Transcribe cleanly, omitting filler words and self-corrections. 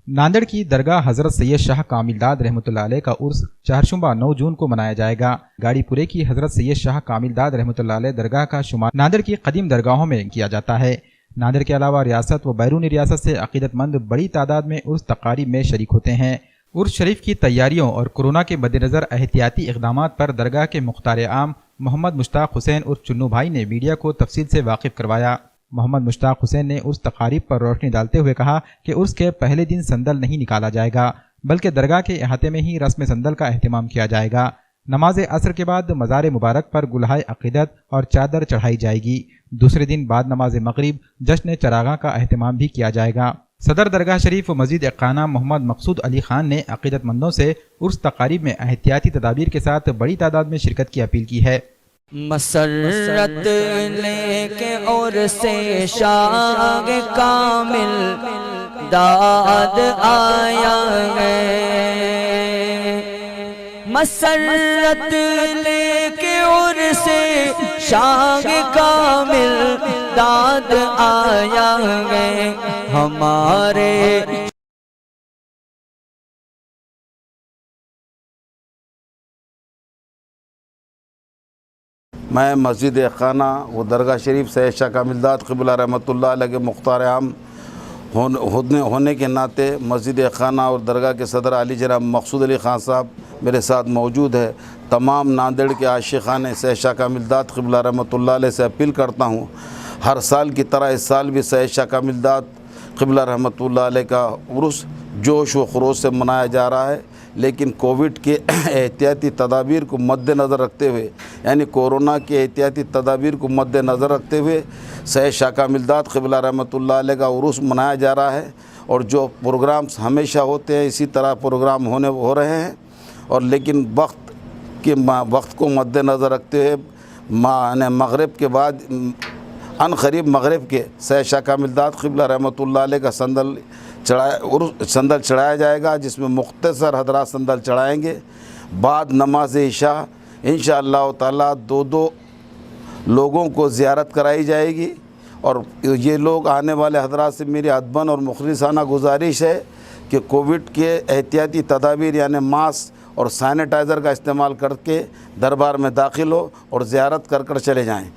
नांदेड़ की दरगाह हजरत सैयद शाह कामिलदाद रहमतुल्लाह अलैह का उर्स चारशुंबा 9 जून को मनाया जाएगा। गाड़ीपुरे की हजरत सैयद शाह कामिलदाद रहमतुल्लाह अलैह दरगाह का शुमार नांदेड़ की कदीम दरगाहों में किया जाता है। नांदेड़ के अलावा रियासत व बैरूनी रियासत से अकीदतमंद बड़ी तादाद में उर्स तकारीब में शरीक होते हैं। उर्स शरीफ की तैयारियों और कोरोना के मद्देनजर एहतियाती इक़दामात पर दरगाह के मुख्तार आम मोहम्मद मुश्ताक हुसैन उर्फ चुन्नू भाई ने मीडिया को तफसील से वाकिफ करवाया। मोहम्मद मुश्ताक हुसैन ने उर्स तकारीब पर रोशनी डालते हुए कहा कि उर्स के पहले दिन संदल नहीं निकाला जाएगा, बल्कि दरगाह के अहाते में ही रस्म संदल का अहतमाम किया जाएगा। नमाज असर के बाद मज़ार मुबारक पर गुलहाए अक़ीदत और चादर चढ़ाई जाएगी। दूसरे दिन बाद नमाज मगरिब जश्न चरागा का अहतमाम भी किया जाएगा। सदर दरगाह शरीफ मस्जिद खाना मोहम्मद मकसूद अली खान ने अक़ीदतमंदों से उर्स तकारीब में एहतियाती तदाबीर के साथ बड़ी तादाद में शिरकत की अपील की है। मसरत लेके और से शाह कामिल दाद आया है, मसरत लेके और से शाह कामिल दाद आया है हमारे। मैं मस्जिद खाना व दरगाह शरीफ सैयद शाह कामिलदाद क़िबला रहमतुल्लाह अलैह के मुख्तार आम होने के नाते मस्जिद खाना और दरगाह के सदर अली जनाब मकसूद अली ख़ान साहब मेरे साथ मौजूद है। तमाम नांदेड़ के आशिक़ान सैयद शाह कामिलदाद क़िबला रहमतुल्लाह अलैह से अपील करता हूँ, हर साल की तरह इस साल भी सैयद शाह कामिलदाद क़िबला रहमतुल्लाह अलैह का उर्स जोश व खरोश से मनाया जा रहा है, लेकिन कोविड के एहतियाती तदाबीर को मद्देनज़र रखते हुए, यानी कोरोना के एहतियाती तदाबीर को मद्देनज़र रखते हुए सैयद शाह कामिलदाद क़िबला रहमतुल्लाह अलैह का उर्स मनाया जा रहा है। और जो प्रोग्राम्स हमेशा होते हैं इसी तरह प्रोग्राम हो रहे हैं, और लेकिन वक्त को मद्देनज़र रखते हुए मगरिब के बाद अनक़रीब मगरिब के सैयद शाह कामिलदाद क़िबला रहमतुल्लाह अलैह का संदल चढ़ाया जाएगा, जिसमें मुख्तसर हज़रात संदल चढ़ाएंगे। बाद नमाज इशा इंशाअल्लाह ताला दो लोगों को ज़ियारत कराई जाएगी। और ये लोग आने वाले हज़रात से मेरी अदबन और मुखलिसाना गुजारिश है कि कोविड के एहतियाती तदाबीर यानी मास्क और सैनिटाइज़र का इस्तेमाल करके दरबार में दाखिल हो और ज़ियारत कर चले जाएँ।